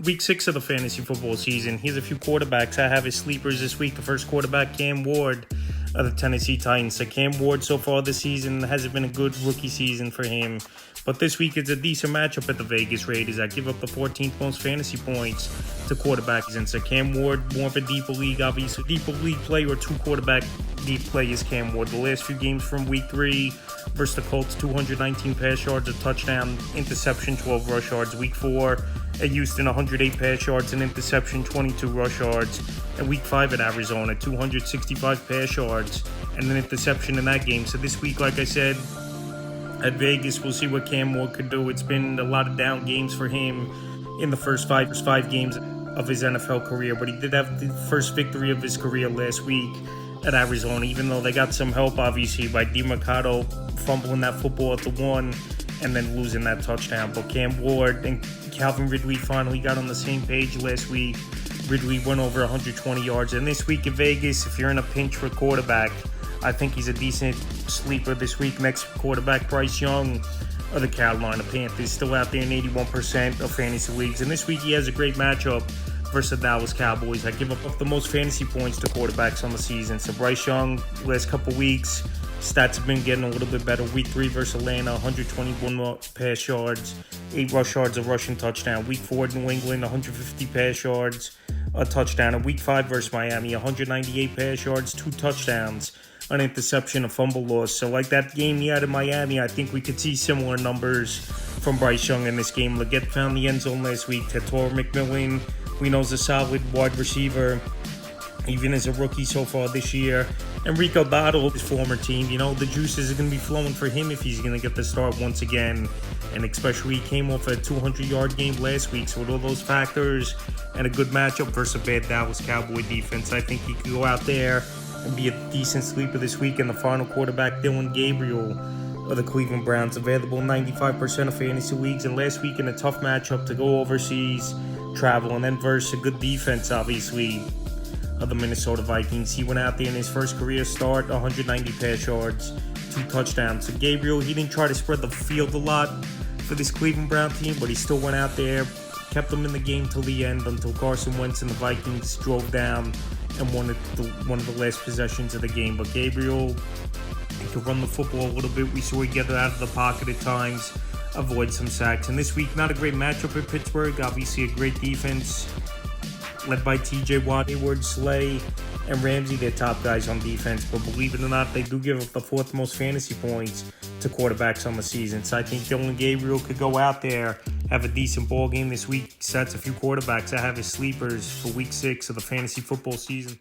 week 6 of the fantasy football season. Here's a few quarterbacks I have as sleepers this week. The first quarterback, Cam Ward of the Tennessee Titans. So Cam Ward so far this season hasn't been a good rookie season for him. But this week it's a decent matchup at the Vegas Raiders. I give up the 14th most fantasy points to quarterbacks. And so Cam Ward, more of a deeper league, obviously. Deeper league play or two quarterback deep play is Cam Ward. The last few games from week 3 versus the Colts, 219 pass yards, a touchdown, interception, 12 rush yards. Week 4 at Houston, 108 pass yards, an interception, 22 rush yards. And week 5 at Arizona, 265 pass yards and an interception in that game. So this week, like I said, at Vegas, we'll see what Cam Ward could do. It's been a lot of down games for him in the first five games of his NFL career, but he did have the first victory of his career last week at Arizona, even though they got some help, obviously, by DeMarcado fumbling that football at the 1 and then losing that touchdown. But Cam Ward and Calvin Ridley finally got on the same page last week. Ridley went over 120 yards. And this week in Vegas, if you're in a pinch for quarterback, I think he's a decent sleeper this week. Next quarterback, Bryce Young of the Carolina Panthers, still out there in 81% of fantasy leagues. And this week he has a great matchup versus the Dallas Cowboys. I give up the most fantasy points to quarterbacks on the season. So Bryce Young, last couple weeks, stats have been getting a little bit better. Week 3 versus Atlanta, 121 pass yards, 8 rush yards, a rushing touchdown. Week 4, New England, 150 pass yards, a touchdown. And week 5 versus Miami, 198 pass yards, 2 touchdowns, an interception, a fumble loss. So like that game he had in Miami, I think we could see similar numbers from Bryce Young in this game. Leggett found the end zone last week. Tator McMillan, we know, is a solid wide receiver, even as a rookie so far this year. And Rico Dottle, his former team, the juices are going to be flowing for him if he's going to get the start once again. And especially he came off a 200-yard game last week. So with all those factors and a good matchup versus a bad Dallas Cowboy defense, I think he could go out there and be a decent sleeper this week. And the final quarterback, Dillon Gabriel of the Cleveland Browns, available in 95% of fantasy leagues. And last week in a tough matchup to go overseas, travel, and then versus a good defense, obviously, of the Minnesota Vikings. He went out there in his first career start, 190 pass yards, 2 touchdowns. So Gabriel, he didn't try to spread the field a lot for this Cleveland Brown team, but he still went out there, kept them in the game till the end, until Carson Wentz and the Vikings drove down and won one of the last possessions of the game. But Gabriel, he could run the football a little bit. We saw he get it out of the pocket at times, avoid some sacks. And this week, not a great matchup in Pittsburgh. Obviously, a great defense led by T.J. Watt, Hayward, Slay, and Ramsey, their top guys on defense. But believe it or not, they do give up the 4th most fantasy points to quarterbacks on the season. So I think Dillon Gabriel could go out there, have a decent ball game this week. So that's a few quarterbacks I have as sleepers for week 6 of the fantasy football season.